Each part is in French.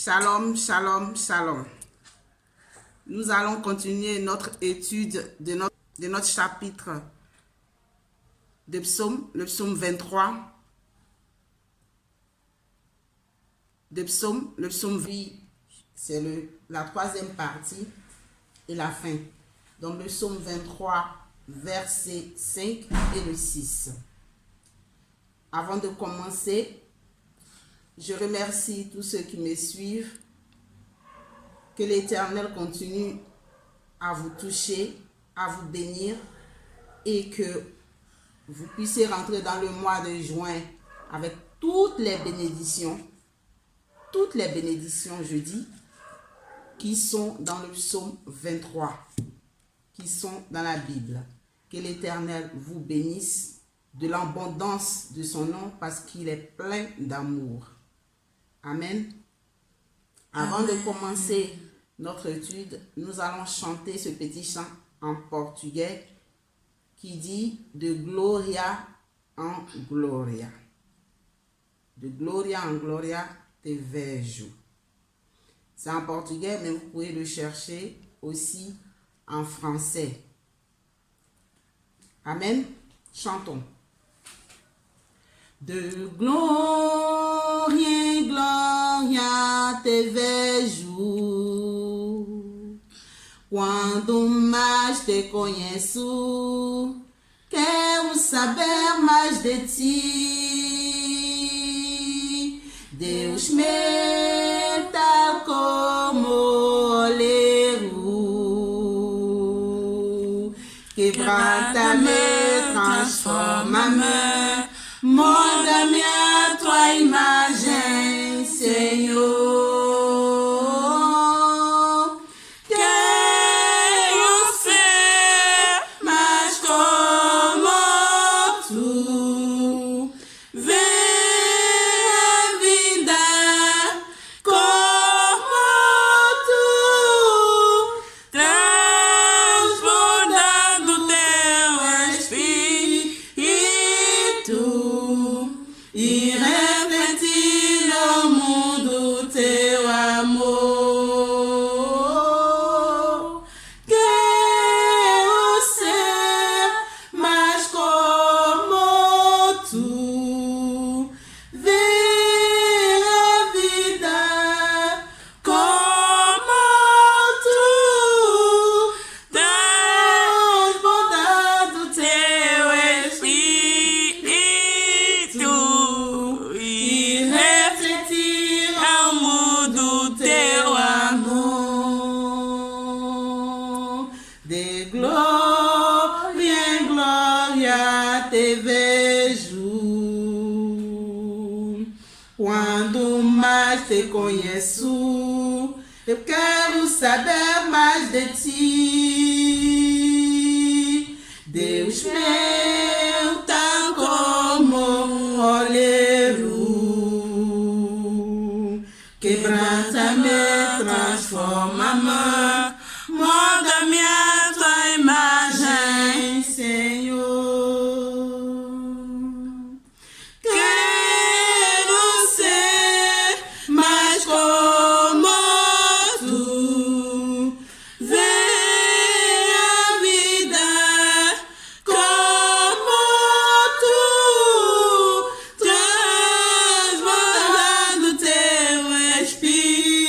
Shalom, shalom, shalom. Nous allons continuer notre étude de notre chapitre de psaume, le psaume 23. Le psaume 8, c'est la troisième partie et la fin. Donc le psaume 23, verset 5 et le 6. Avant de commencer, je remercie tous ceux qui me suivent. Que l'Éternel continue à vous toucher, à vous bénir et que vous puissiez rentrer dans le mois de juin avec toutes les bénédictions, je dis, qui sont dans le psaume 23, qui sont dans la Bible. Que l'Éternel vous bénisse de l'abondance de son nom parce qu'il est plein d'amour. Amen. Avant de commencer notre étude, nous allons chanter ce petit chant en portugais qui dit « De gloria en gloria ». De gloria en gloria te vejo. C'est en portugais, mais vous pouvez le chercher aussi en français. Amen. Chantons. De gloria em glória te vejo, quando mais te conheço, quero saber mais de ti. Deus meu, tal como oleiro, quebranta-me, transforma-me, molda-me a tua imagem, Senhor. Quero ser mais como tu, ver a vida como tu, transbordando teu Espírito e refletir ao mundo teu amor. Quero ser mais como tu, ver a vida como tu, transbordar do teu Espírito e refletir ao mundo teu amor. De glória em glória te vejo, quando mais te conheço, eu quero saber mais de ti. Deus meu, tal como oleiro, quebranta-me, transforma-me, molda-me a tua imagem, Senhor. Quero ser mais como tu, ver a vida como tu, transbordando teu Espírito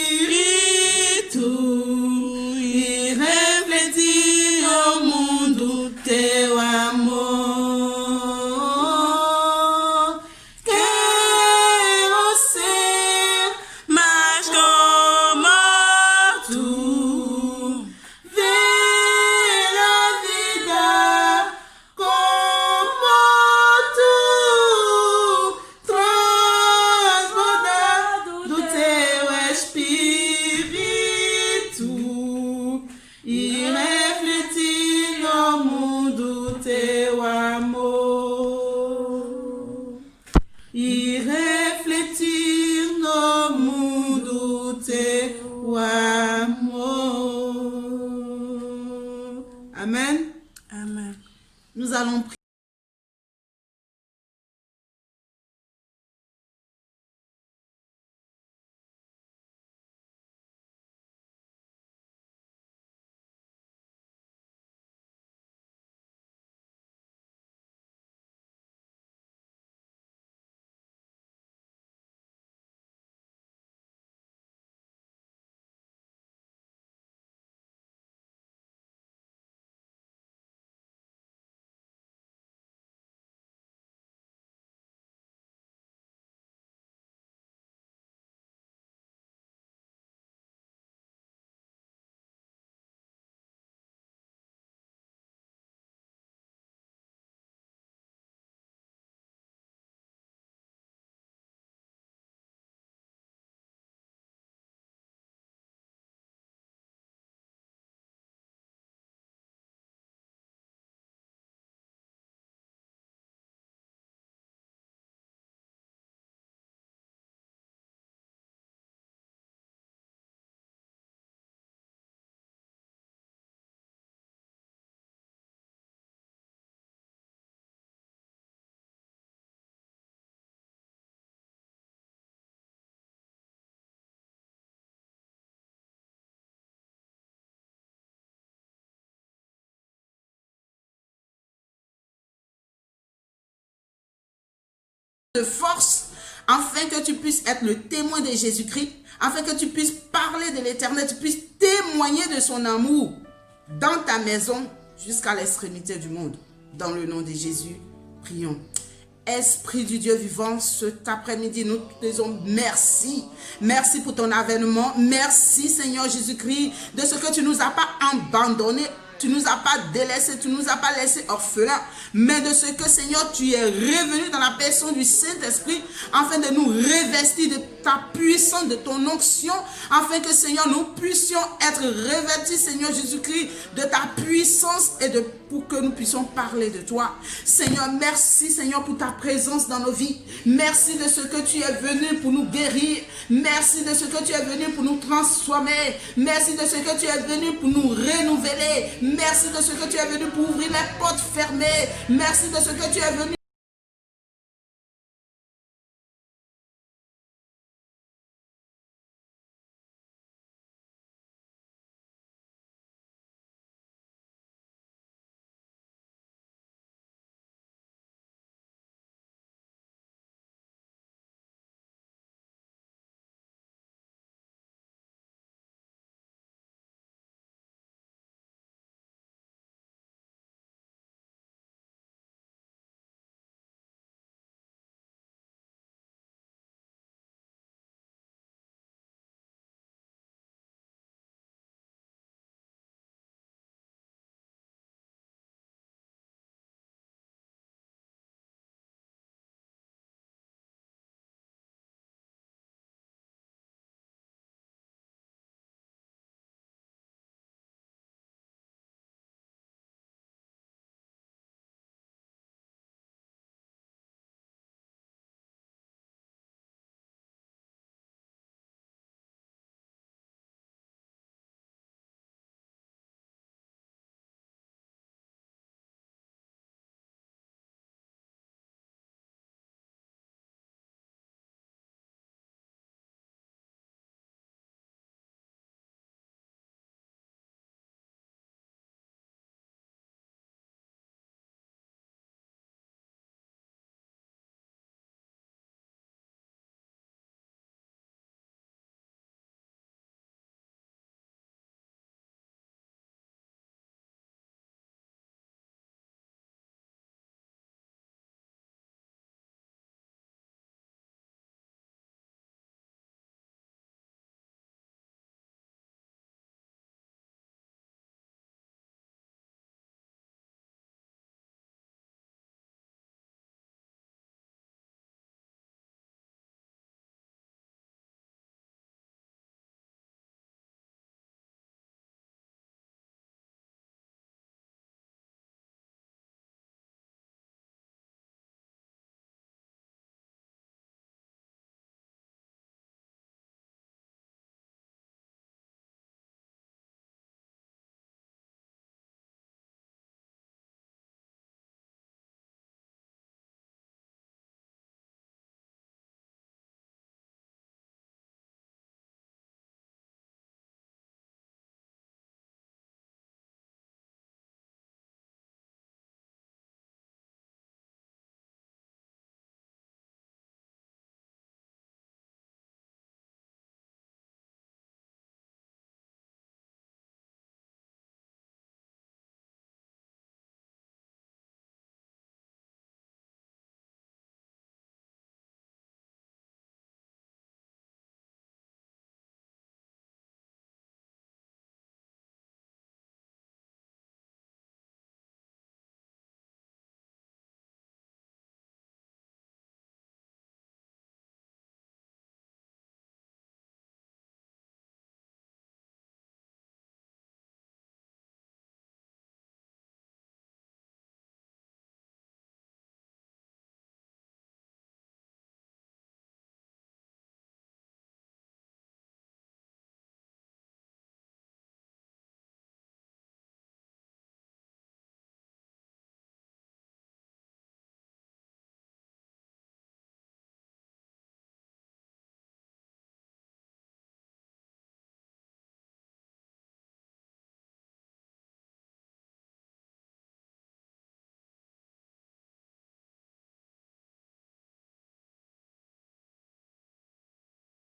e refletir ao mundo teu amor. Quero ser mais como tu, ver a vida como tu, transbordar do teu Espírito e refletir ao mundo teu amor. E refletir no mundo teu amor. Amen. Amen. Nous allons prier. de force, afin que tu puisses être le témoin de Jésus-Christ, afin que tu puisses parler de l'Éternel, tu puisses témoigner de son amour dans ta maison jusqu'à l'extrémité du monde. Dans le nom de Jésus, prions. Esprit du Dieu vivant, cet après-midi, nous te disons merci. Merci pour ton avènement. Merci, Seigneur Jésus-Christ, de ce que tu ne nous as pas abandonnés. Tu ne nous as pas délaissés, tu ne nous as pas laissés orphelins, mais de ce que, Seigneur, tu es revenu dans la personne du Saint-Esprit, afin de nous revestir de ta puissance, de ton onction, afin que, Seigneur, nous puissions être revêtis, Seigneur Jésus-Christ, de ta puissance et pour que nous puissions parler de toi. Seigneur, merci, Seigneur, pour ta présence dans nos vies. Merci de ce que tu es venu pour nous guérir. Merci de ce que tu es venu pour nous transformer. Merci de ce que tu es venu pour nous renouveler. Merci de ce que tu es venu pour ouvrir les portes fermées. Merci de ce que tu es venu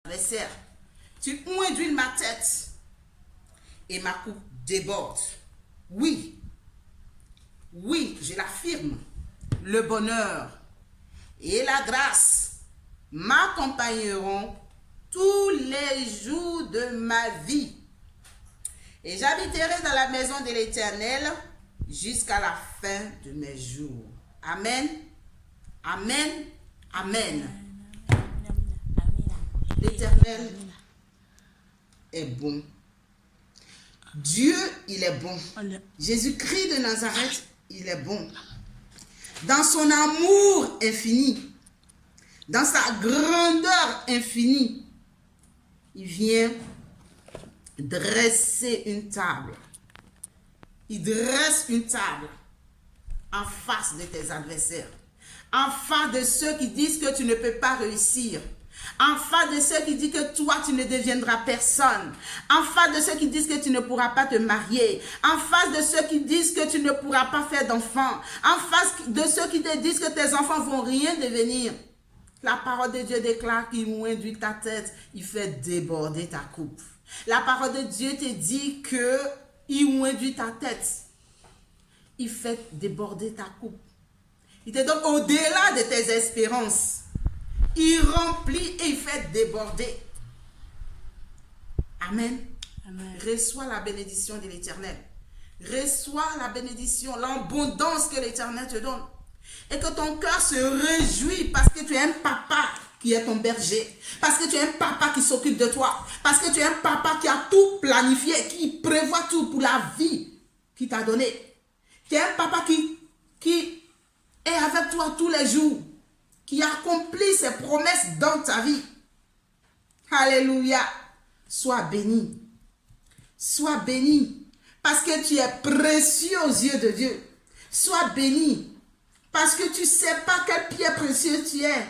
adversaires. Tu induis ma tête et ma coupe déborde. Oui, oui, je l'affirme, le bonheur et la grâce m'accompagneront tous les jours de ma vie. Et j'habiterai dans la maison de l'Éternel jusqu'à la fin de mes jours. Amen. Amen. Amen. L'Éternel est bon. Dieu, il est bon. Jésus-Christ de Nazareth, il est bon. Dans son amour infini, dans sa grandeur infinie, il vient dresser une table. Il dresse une table en face de tes adversaires, en face de ceux qui disent que tu ne peux pas réussir, en face de ceux qui disent que toi tu ne deviendras personne, en face de ceux qui disent que tu ne pourras pas te marier, en face de ceux qui disent que tu ne pourras pas faire d'enfants, en face de ceux qui te disent que tes enfants vont rien devenir. La parole de Dieu déclare qu'il induit ta tête, il fait déborder ta coupe. La parole de Dieu te dit que il induit ta tête, il fait déborder ta coupe. Il te donne au-delà de tes espérances. Il remplit et il fait déborder. Amen. Amen. Reçois la bénédiction de l'Éternel. Reçois la bénédiction, l'abondance que l'Éternel te donne. Et que ton cœur se réjouit parce que tu es un papa qui est ton berger. Parce que tu es un papa qui s'occupe de toi. Parce que tu es un papa qui a tout planifié, qui prévoit tout pour la vie qu'il t'a donnée. Tu es un papa qui est avec toi tous les jours, qui accomplit ses promesses dans ta vie. Alléluia. Sois béni. Sois béni. Parce que tu es précieux aux yeux de Dieu. Sois béni. Parce que tu ne sais pas quel pierre précieux tu es.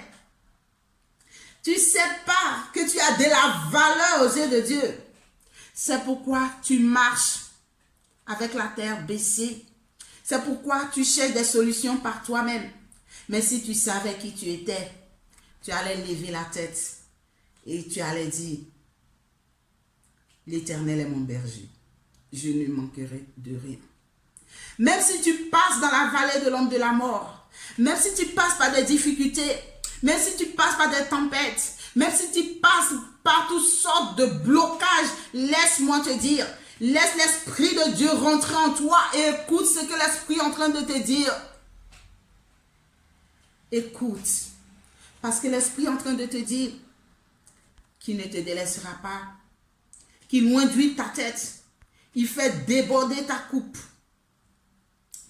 Tu ne sais pas que tu as de la valeur aux yeux de Dieu. C'est pourquoi tu marches avec la terre baissée. C'est pourquoi tu cherches des solutions par toi-même. Mais si tu savais qui tu étais, tu allais lever la tête et tu allais dire, l'Éternel est mon berger. Je ne manquerai de rien. Même si tu passes dans la vallée de l'ombre de la mort, même si tu passes par des difficultés, même si tu passes par des tempêtes, même si tu passes par toutes sortes de blocages, laisse-moi te dire, laisse l'Esprit de Dieu rentrer en toi et écoute ce que l'Esprit est en train de te dire. Écoute, parce que l'Esprit est en train de te dire qu'il ne te délaissera pas, qu'il induit ta tête, il fait déborder ta coupe.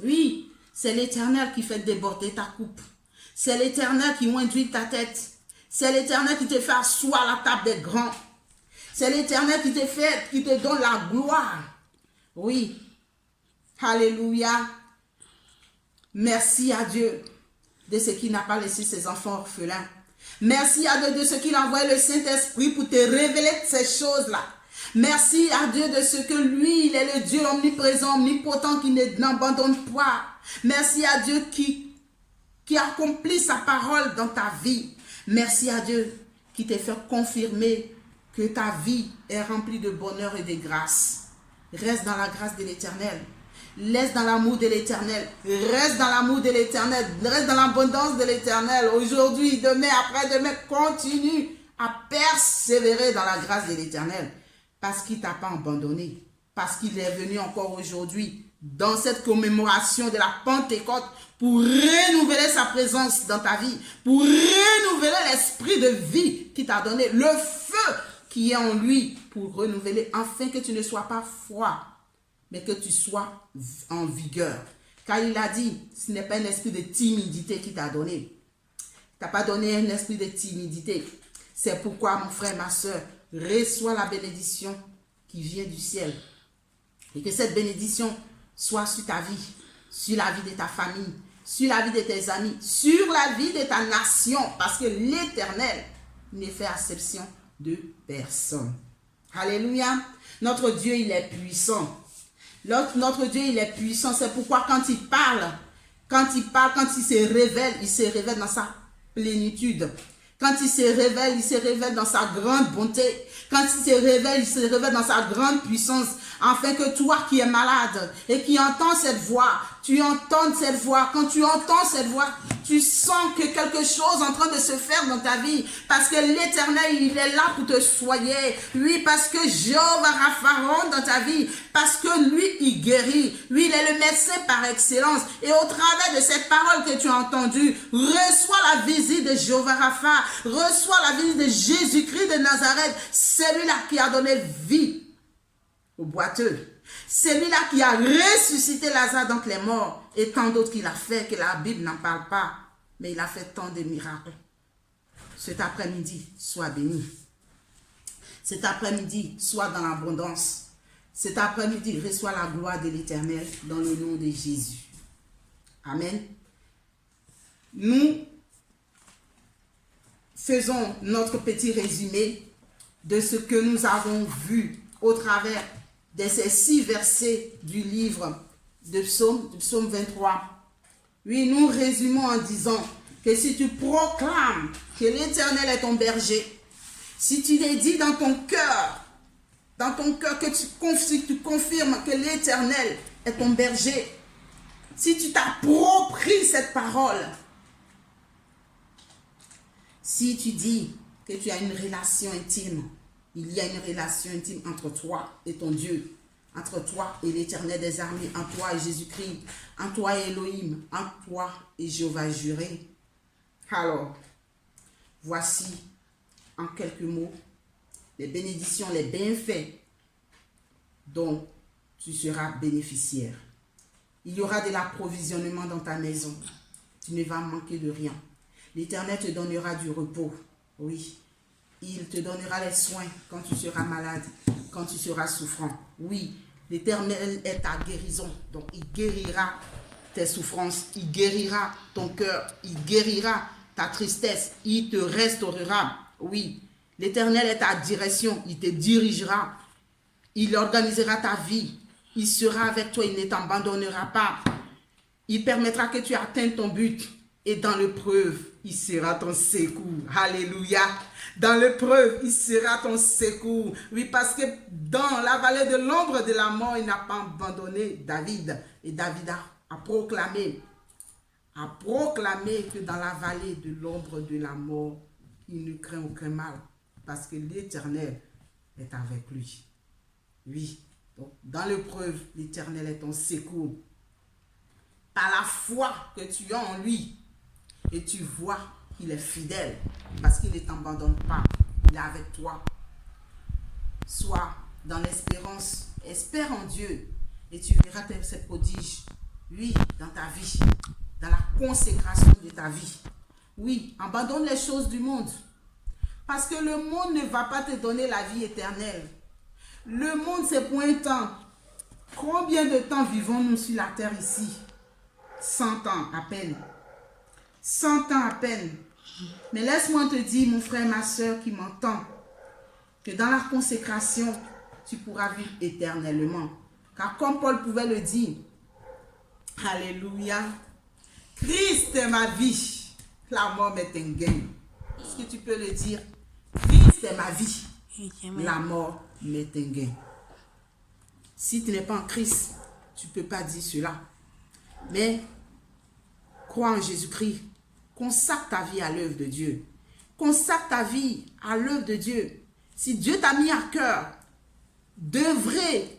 Oui, c'est l'Éternel qui fait déborder ta coupe. C'est l'Éternel qui induit ta tête. C'est l'Éternel qui te fait asseoir à la table des grands. C'est l'Éternel qui te donne la gloire. Oui. Alléluia. Merci à Dieu de ce qu'il n'a pas laissé ses enfants orphelins. Merci à Dieu de ce qu'il a envoyé le Saint-Esprit pour te révéler ces choses-là. Merci à Dieu de ce que lui, il est le Dieu omniprésent, omnipotent qui n'abandonne pas. Merci à Dieu qui accomplit sa parole dans ta vie. Merci à Dieu qui te fait confirmer que ta vie est remplie de bonheur et de grâce. Reste dans la grâce de l'Éternel. Reste dans l'amour de l'Éternel. Reste dans l'amour de l'Éternel. Reste dans l'abondance de l'Éternel. Aujourd'hui, demain, après-demain, continue à persévérer dans la grâce de l'Éternel. Parce qu'il ne t'a pas abandonné. Parce qu'il est venu encore aujourd'hui dans cette commémoration de la Pentecôte pour renouveler sa présence dans ta vie. Pour renouveler l'esprit de vie qu'il t'a donné. Le feu qui est en lui pour renouveler. Afin que tu ne sois pas froid. Mais que tu sois en vigueur. Car il a dit, ce n'est pas un esprit de timidité qu'il t'a donné. Il t'a pas donné un esprit de timidité. C'est pourquoi, mon frère, ma soeur, reçois la bénédiction qui vient du ciel. Et que cette bénédiction soit sur ta vie, sur la vie de ta famille, sur la vie de tes amis, sur la vie de ta nation. Parce que l'Éternel ne fait acception de personne. Alléluia. Notre Dieu, il est puissant. Notre Dieu, il est puissant. C'est pourquoi quand il parle, quand il se révèle dans sa plénitude. Quand il se révèle dans sa grande bonté. Quand il se révèle dans sa grande puissance, afin que toi qui es malade et qui entends cette voix, tu entends cette voix. Quand tu entends cette voix, tu sens que quelque chose est en train de se faire dans ta vie. Parce que l'Éternel, il est là pour te soigner. Oui, parce que Jéhovah Rapha rentre dans ta vie. Parce que lui, il guérit. Lui, il est le médecin par excellence. Et au travers de cette parole que tu as entendue, reçois la visite de Jéhovah Rapha. Reçois la visite de Jésus-Christ de Nazareth. Celui-là qui a donné vie au boiteux. Celui-là qui a ressuscité Lazare d'entre les morts et tant d'autres qu'il a fait que la Bible n'en parle pas. Mais il a fait tant de miracles. Cet après-midi, sois béni. Cet après-midi, sois dans l'abondance. Cet après-midi, reçois la gloire de l'Éternel dans le nom de Jésus. Amen. Nous faisons notre petit résumé de ce que nous avons vu au travers de ces 6 versets du livre de Psaume 23. Oui, nous résumons en disant que si tu proclames que l'Éternel est ton berger, si tu l'as dit dans ton cœur que tu confirmes que l'Éternel est ton berger, si tu t'appropries cette parole, si tu dis que tu as une relation intime, il y a une relation intime entre toi et ton Dieu, entre toi et l'Éternel des armées, entre toi et Jésus-Christ, entre toi et Elohim, entre toi et Jéhovah juré. Alors, voici en quelques mots les bénédictions, les bienfaits dont tu seras bénéficiaire. Il y aura de l'approvisionnement dans ta maison. Tu ne vas manquer de rien. L'Éternel te donnera du repos. Oui. Il te donnera les soins quand tu seras malade, quand tu seras souffrant. Oui, l'Éternel est ta guérison. Donc, il guérira tes souffrances. Il guérira ton cœur. Il guérira ta tristesse. Il te restaurera. Oui, l'Éternel est ta direction. Il te dirigera. Il organisera ta vie. Il sera avec toi. Il ne t'abandonnera pas. Il permettra que tu atteignes ton but. Et dans l'épreuve, il sera ton secours. Alléluia. Dans l'épreuve, il sera ton secours. Oui, parce que dans la vallée de l'ombre de la mort, il n'a pas abandonné David. Et David a proclamé que dans la vallée de l'ombre de la mort, il ne craint aucun mal. Parce que l'Éternel est avec lui. Oui. Donc, dans l'épreuve, l'Éternel est ton secours. Par la foi que tu as en lui, et tu vois qu'il est fidèle parce qu'il ne t'abandonne pas. Il est avec toi. Sois dans l'espérance. Espère en Dieu et tu verras ses prodiges. Oui, dans ta vie. Dans la consécration de ta vie. Oui, abandonne les choses du monde. Parce que le monde ne va pas te donner la vie éternelle. Le monde, c'est pour un temps. Combien de temps vivons-nous sur la terre ici? 100 ans à peine. 100 ans à peine. Mais laisse-moi te dire, mon frère, ma soeur qui m'entend, que dans la consécration, tu pourras vivre éternellement. Car comme Paul pouvait le dire, alléluia, Christ est ma vie, la mort m'est un gain. Est-ce que tu peux le dire? Christ est ma vie, la mort m'est un gain. Si tu n'es pas en Christ, tu ne peux pas dire cela. Mais crois en Jésus-Christ. Consacre ta vie à l'œuvre de Dieu. Consacre ta vie à l'œuvre de Dieu. Si Dieu t'a mis à cœur d'œuvrer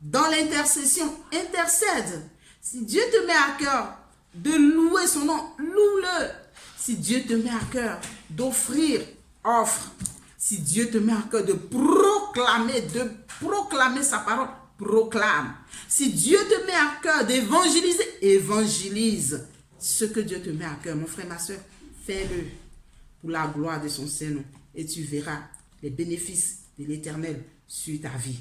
dans l'intercession, intercède. Si Dieu te met à cœur de louer son nom, loue-le. Si Dieu te met à cœur d'offrir, offre. Si Dieu te met à cœur de proclamer sa parole, proclame. Si Dieu te met à cœur d'évangéliser, évangélise. Ce que Dieu te met à cœur, mon frère, ma soeur, fais-le pour la gloire de son Saint-Nom et tu verras les bénéfices de l'Éternel sur ta vie.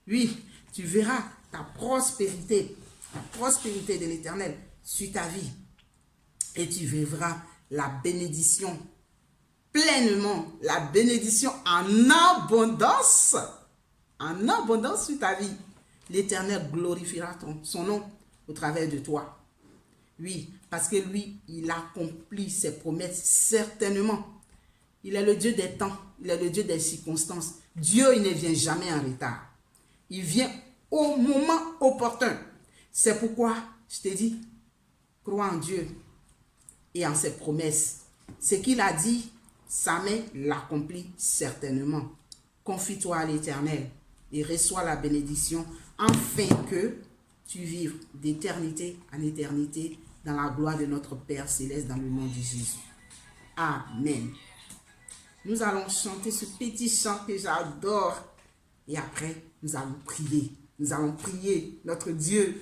Oui, tu verras la prospérité de l'Éternel sur ta vie et tu verras la bénédiction pleinement, la bénédiction en abondance sur ta vie. L'Éternel glorifiera son nom au travers de toi. Oui, parce que lui, il accomplit ses promesses certainement. Il est le Dieu des temps. Il est le Dieu des circonstances. Dieu, il ne vient jamais en retard. Il vient au moment opportun. C'est pourquoi je t'ai dit, crois en Dieu et en ses promesses. Ce qu'il a dit, sa main l'accomplit certainement. Confie-toi à l'Éternel et reçois la bénédiction afin que tu vives d'éternité en éternité dans la gloire de notre Père Céleste dans le nom de Jésus. Amen. Nous allons chanter ce petit chant que j'adore et après nous allons prier. Nous allons prier notre Dieu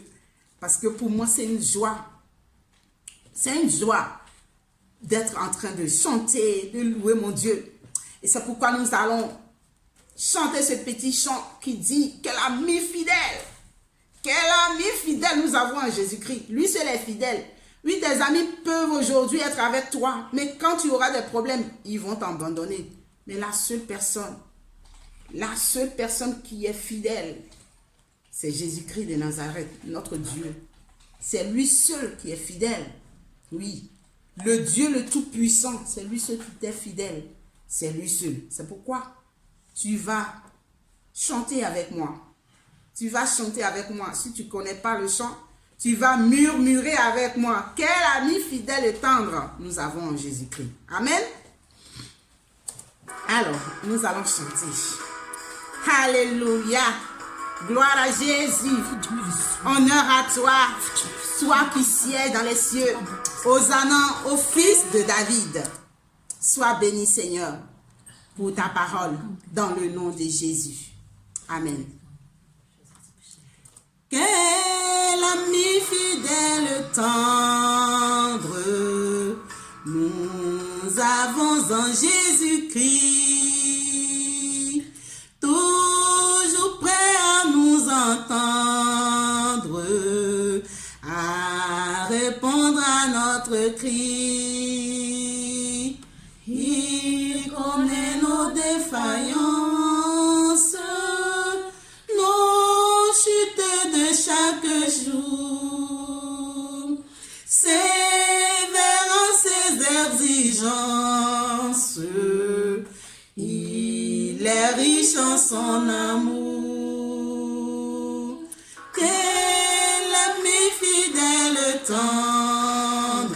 parce que pour moi c'est une joie. C'est une joie d'être en train de chanter, de louer mon Dieu. Et c'est pourquoi nous allons chanter ce petit chant qui dit « Quel ami fidèle ! Quel ami fidèle nous avons en Jésus-Christ. » Lui seul est fidèle. Oui, tes amis peuvent aujourd'hui être avec toi, mais quand tu auras des problèmes, ils vont t'abandonner. Mais la seule personne qui est fidèle, c'est Jésus-Christ de Nazareth, notre Dieu. C'est lui seul qui est fidèle. Oui, le Dieu le Tout-Puissant, c'est lui seul qui t'est fidèle. C'est lui seul. C'est pourquoi tu vas chanter avec moi. Tu vas chanter avec moi. Si tu ne connais pas le chant, tu vas murmurer avec moi. Quel ami fidèle et tendre nous avons en Jésus-Christ. Amen. Alors, nous allons chanter. Alléluia. Gloire à Jésus. Honneur à toi. Toi qui sièges dans les cieux. Hosanna au Fils de David. Sois béni, Seigneur, pour ta parole dans le nom de Jésus. Amen. Quel ami fidèle tendre nous avons en Jésus-Christ, toujours prêt à nous entendre, à répondre à notre cri. Il connaît nos défaillances, nos chutes de chaque jour, sévère en ses exigences, il est riche en son amour. Quel ami fidèle tendre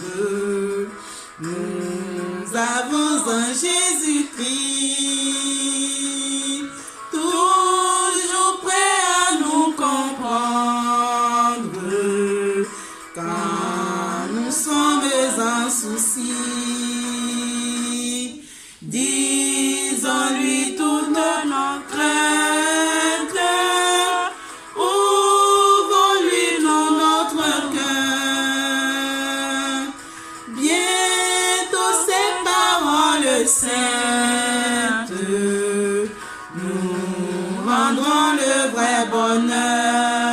nous avons en Jésus-Christ, toujours prêt à nous comprendre quand nous sommes en souci. Disons-lui toute notre crainte, ouvrons-lui notre cœur. Bientôt ces paroles saintes nous rendront le vrai bonheur.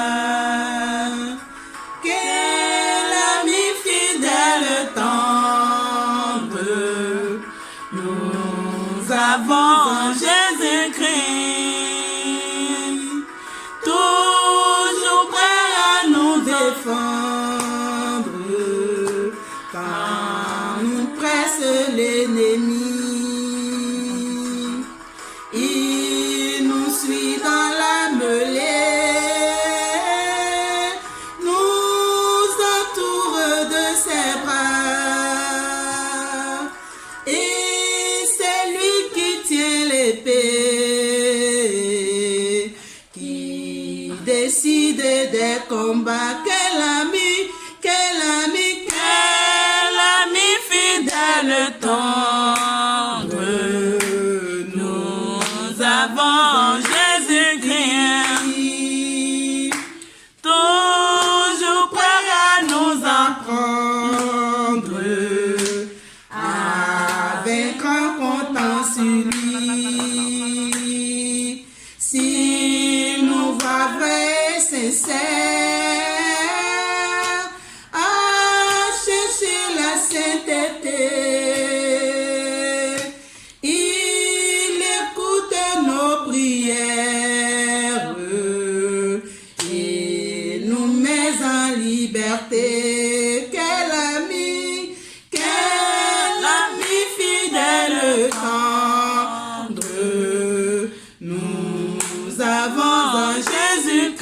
Quel ami fidèle tendre nous avons en Jésus-Christ, toujours prêt à nous défendre quand nous presse l'ennemi. Il nous suit dans la mêlée, nous entoure de ses bras, et c'est lui qui tient l'épée, qui décide des combats. Quel ami fidèle tendre nous avons en Jésus-Christ, toujours prêt à nous apprendre à vaincre en comptant sur lui. Si nous voit vrai et sincère à chercher la sainteté, il écoute nos prières et nous met en liberté. Quel ami fidèle tendre avons en Jésus-Christ.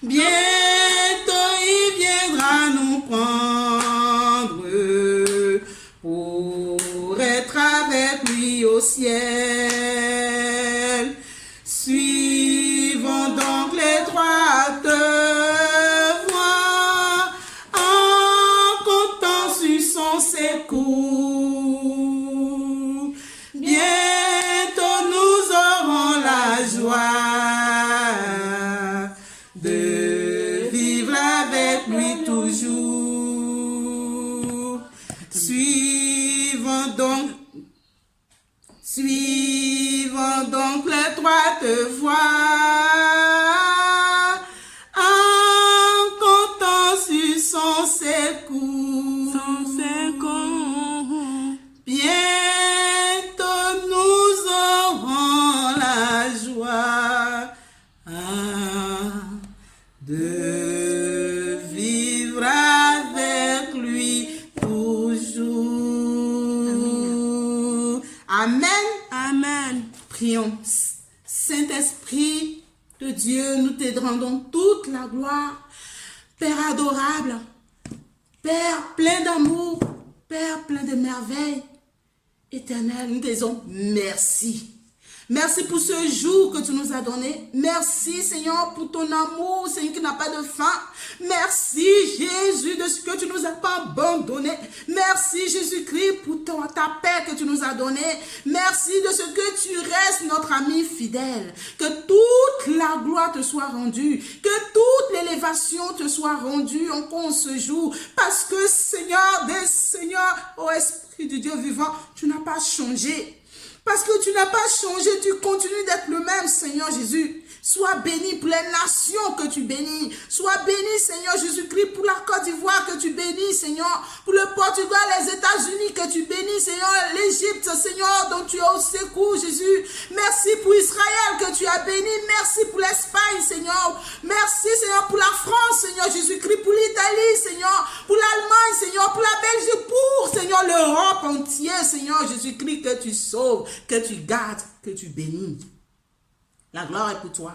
Bientôt il viendra nous prendre pour être avec lui au ciel. Suivons donc l'étroite voie en comptant sur son secours. Bientôt nous aurons la joie de vivre avec lui toujours. Suivons donc l'étroite voie en comptant sur son secours. Bientôt nous aurons la joie de vivre avec lui toujours. Amen. Amen. Prions. Saint-Esprit de Dieu, nous te rendons toute la gloire. Père adorable, Père plein d'amour, Père plein de merveilles. Éternel, nous te disons merci. Merci pour ce jour que tu nous as donné. Merci, Seigneur, pour ton amour, Seigneur, qui n'a pas de fin. Merci, Jésus, de ce que tu nous as pas abandonné. Merci, Jésus-Christ, pour ta paix que tu nous as donnée. Merci de ce que tu restes notre ami fidèle. Que toute la gloire te soit rendue. Que toute l'élévation te soit rendue encore ce jour. Parce que, Seigneur, des Seigneurs, ô Esprit du Dieu vivant, tu n'as pas changé. Parce que tu n'as pas changé, tu continues d'être le même, Seigneur Jésus. Sois béni pour les nations que tu bénis. Sois béni, Seigneur Jésus-Christ, pour la Côte d'Ivoire que tu bénis, Seigneur. Pour le Portugal, les États-Unis que tu bénis, Seigneur. L'Égypte, Seigneur, dont tu es au secours, Jésus. Merci pour Israël que tu as béni. Merci pour l'Espagne, Seigneur. Merci, Seigneur, pour la France, Seigneur Jésus-Christ. Pour l'Italie, Seigneur. Pour l'Allemagne, Seigneur. Pour la Belgique, pour, Seigneur, l'Europe entière, Seigneur Jésus-Christ, que tu sauves, que tu gardes, que tu bénis. La gloire est pour toi.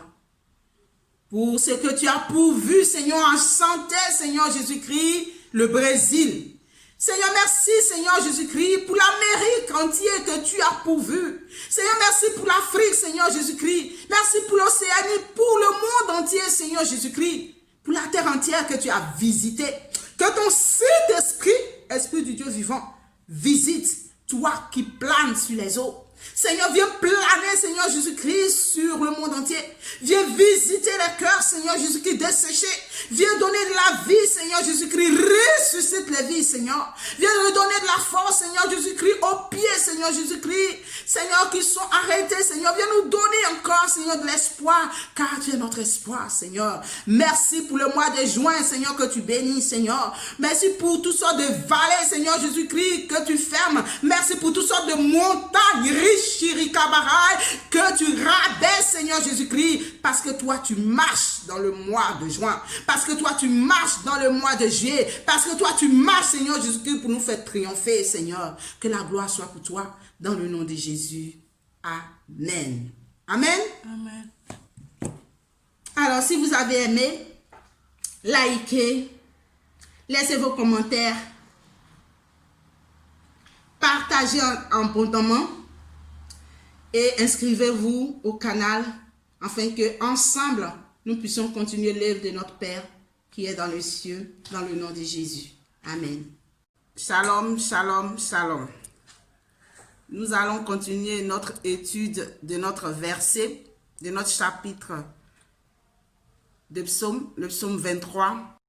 Pour ce que tu as pourvu, Seigneur, en santé, Seigneur Jésus-Christ, le Brésil. Seigneur, merci, Seigneur Jésus-Christ, pour l'Amérique entière que tu as pourvu. Seigneur, merci pour l'Afrique, Seigneur Jésus-Christ. Merci pour l'Océanie, pour le monde entier, Seigneur Jésus-Christ. Pour la terre entière que tu as visitée. Que ton Saint-Esprit, Esprit du Dieu vivant, visite toi qui planes sur les eaux. Seigneur, viens planer, Seigneur Jésus-Christ, sur le monde entier. Viens visiter les cœurs, Seigneur Jésus-Christ, desséchés. Viens donner de la vie, Seigneur Jésus-Christ. Ressuscite les vies, Seigneur. Viens redonner de la force, Seigneur Jésus-Christ, aux pieds, Seigneur Jésus-Christ. Seigneur, qui sont arrêtés, Seigneur. Viens nous donner encore, Seigneur, de l'espoir, car tu es notre espoir, Seigneur. Merci pour le mois de juin, Seigneur, que tu bénis, Seigneur. Merci pour toutes sortes de vallées, Seigneur Jésus-Christ, que tu fermes. Merci pour toutes sortes de montagnes riches, que tu rabaisses, Seigneur Jésus-Christ, parce que toi tu marches dans le mois de juin, parce que toi tu marches dans le mois de juillet, parce que toi tu marches, Seigneur Jésus-Christ, pour nous faire triompher, Seigneur. Que la gloire soit pour toi, dans le nom de Jésus. Amen. Amen. Amen. Alors, si vous avez aimé, likez, laissez vos commentaires, partagez abondamment. Et inscrivez-vous au canal afin que ensemble nous puissions continuer l'œuvre de notre Père qui est dans les cieux, dans le nom de Jésus. Amen. Shalom, shalom, shalom. Nous allons continuer notre étude de notre verset, de notre chapitre de psaume, le psaume 23.